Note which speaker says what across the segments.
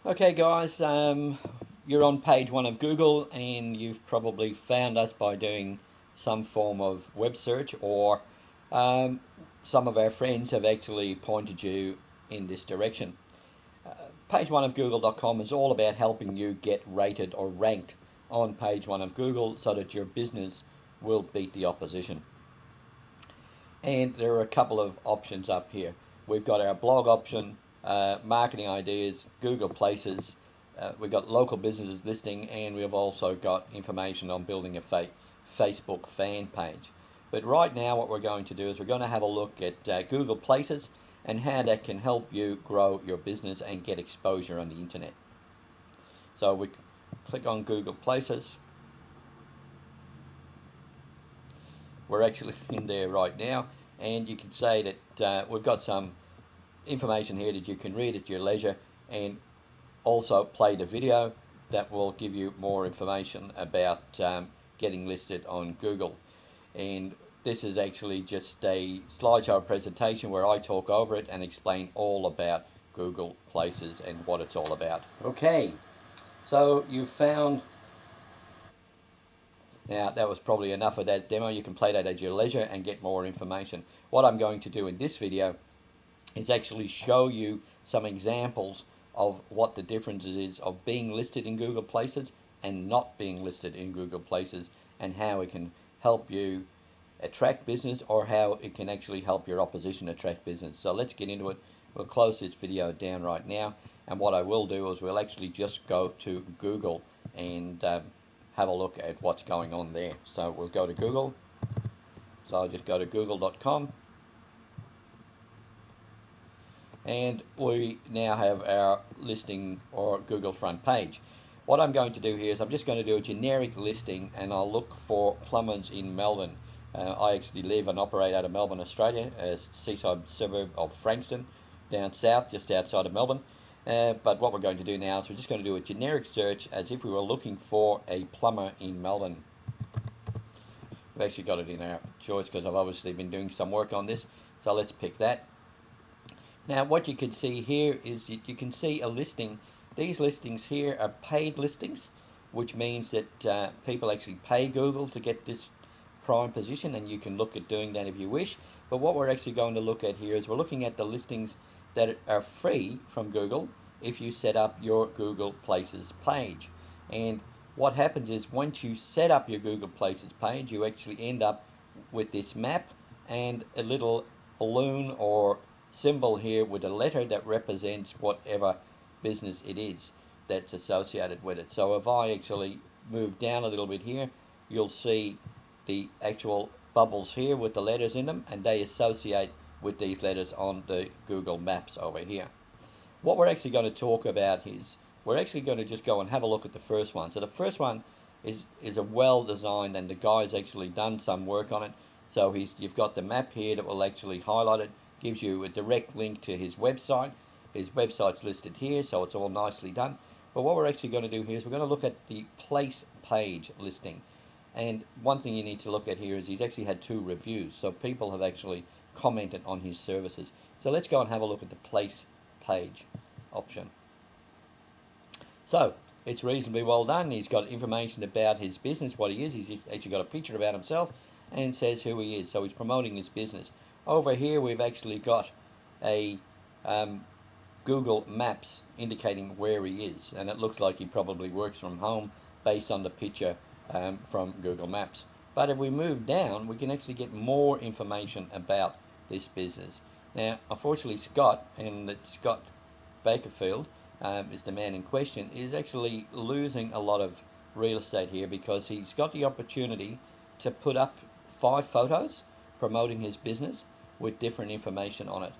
Speaker 1: Okay guys, you're on page one of Google and you've probably found us by doing some form of web search, or some of our friends have actually pointed you in this direction. Page one of Google.com is all about helping you get rated or ranked on page one of Google so that your business will beat the opposition. And there are a couple of options up here. We've got our blog option, marketing ideas, Google Places, we've got local businesses listing, and we've also got information on building a Facebook fan page. But right now what we're going to do is we're going to have a look at Google Places and how that can help you grow your business and get exposure on the internet. So we click on Google Places. We're actually in there right now, and you can say that we've got some information here that you can read at your leisure, and also play the video that will give you more information about getting listed on Google. And this is actually just a slideshow presentation where I talk over it and explain all about Google Places and what it's all about. Okay, so you found. Now that was probably enough of that demo. You can play that at your leisure and get more information. What I'm going to do in this video is actually show you some examples of what the differences is of being listed in Google Places and not being listed in Google Places, and how it can help you attract business, or how it can actually help your opposition attract business. So let's get into it. We'll close this video down right now, and what I will do is we'll actually just go to Google and have a look at what's going on there. So we'll go to Google. So I'll just go to google.com, and we now have our listing or Google front page. What I'm going to do here is I'm just going to do a generic listing, and I'll look for plumbers in Melbourne. I actually live and operate out of Melbourne, Australia, a seaside suburb of Frankston, down south, just outside of Melbourne. But what we're going to do now is we're just going to do a generic search as if we were looking for a plumber in Melbourne. We've actually got it in our choice because I've obviously been doing some work on this. So let's pick that. Now what you can see here is you can see a listing. These listings here are paid listings, which means that people actually pay Google to get this prime position, and you can look at doing that if you wish. But what we're actually going to look at here is we're looking at the listings that are free from Google if you set up your Google Places page. And what happens is once you set up your Google Places page, you actually end up with this map and a little balloon or symbol here with a letter that represents whatever business it is that's associated with it. So if I actually move down a little bit here, you'll see the actual bubbles here with the letters in them, and they associate with these letters on the Google Maps over here. What we're actually going to talk about is we're actually going to just go and have a look at the first one. So the first one is a well designed, and the guy's actually done some work on it. So you've got the map here that will actually highlight it, gives you a direct link to his website. His website's listed here, so it's all nicely done. But what we're actually going to do here is we're going to look at the place page listing. And one thing you need to look at here is he's actually had 2 reviews, so people have actually commented on his services. So let's go and have a look at the place page option. So it's reasonably well done. He's got information about his business, what he is. He's actually got a picture about himself and says who he is. So he's promoting his business. Over here we've actually got a Google Maps indicating where he is, and it looks like he probably works from home based on the picture from Google Maps. But if we move down, we can actually get more information about this business. Now, unfortunately, Scott, and it's Scott Bakerfield, is the man in question, is actually losing a lot of real estate here because he's got the opportunity to put up 5 photos promoting his business with different information on it.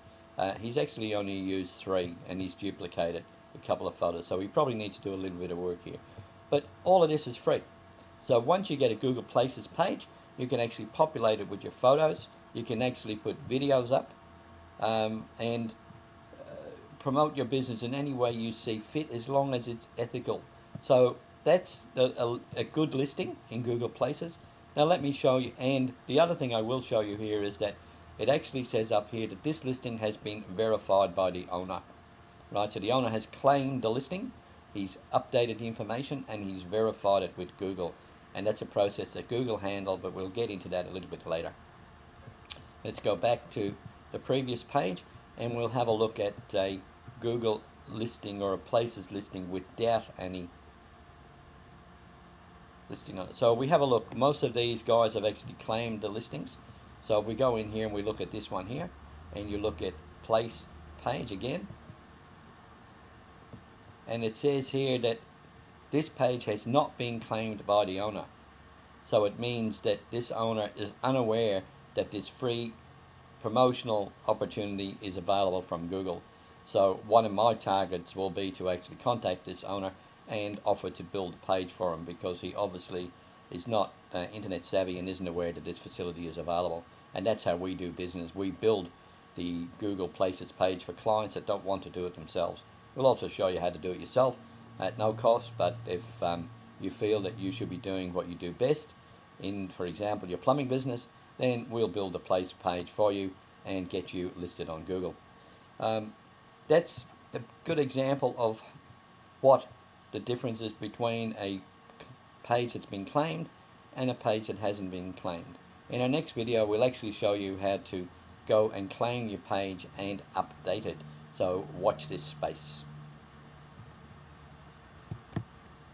Speaker 1: He's actually only used 3, and he's duplicated a couple of photos, so he probably needs to do a little bit of work here. But all of this is free. So once you get a Google Places page, you can actually populate it with your photos. You can actually put videos up and promote your business in any way you see fit, as long as it's ethical. So that's a good listing in Google Places. Now let me show you, and the other thing I will show you here is that it actually says up here that this listing has been verified by the owner. right? So the owner has claimed the listing, he's updated the information, and he's verified it with Google. And that's a process that Google handle, but we'll get into that a little bit later. Let's go back to the previous page and we'll have a look at a Google listing or a places listing without any listing on it. So we have a look. Most of these guys have actually claimed the listings. So if we go in here and we look at this one here, and you look at place page again, and it says here that this page has not been claimed by the owner. So it means that this owner is unaware that this free promotional opportunity is available from Google. So one of my targets will be to actually contact this owner and offer to build a page for him, because he obviously is not internet savvy and isn't aware that this facility is available. And that's how we do business. We build the Google Places page for clients that don't want to do it themselves. We'll also show you how to do it yourself at no cost, but if you feel that you should be doing what you do best in, for example, your plumbing business, then we'll build a place page for you and get you listed on Google. That's a good example of what the difference is between a page that's been claimed and a page that hasn't been claimed. In our next video, we'll actually show you how to go and claim your page and update it. So watch this space.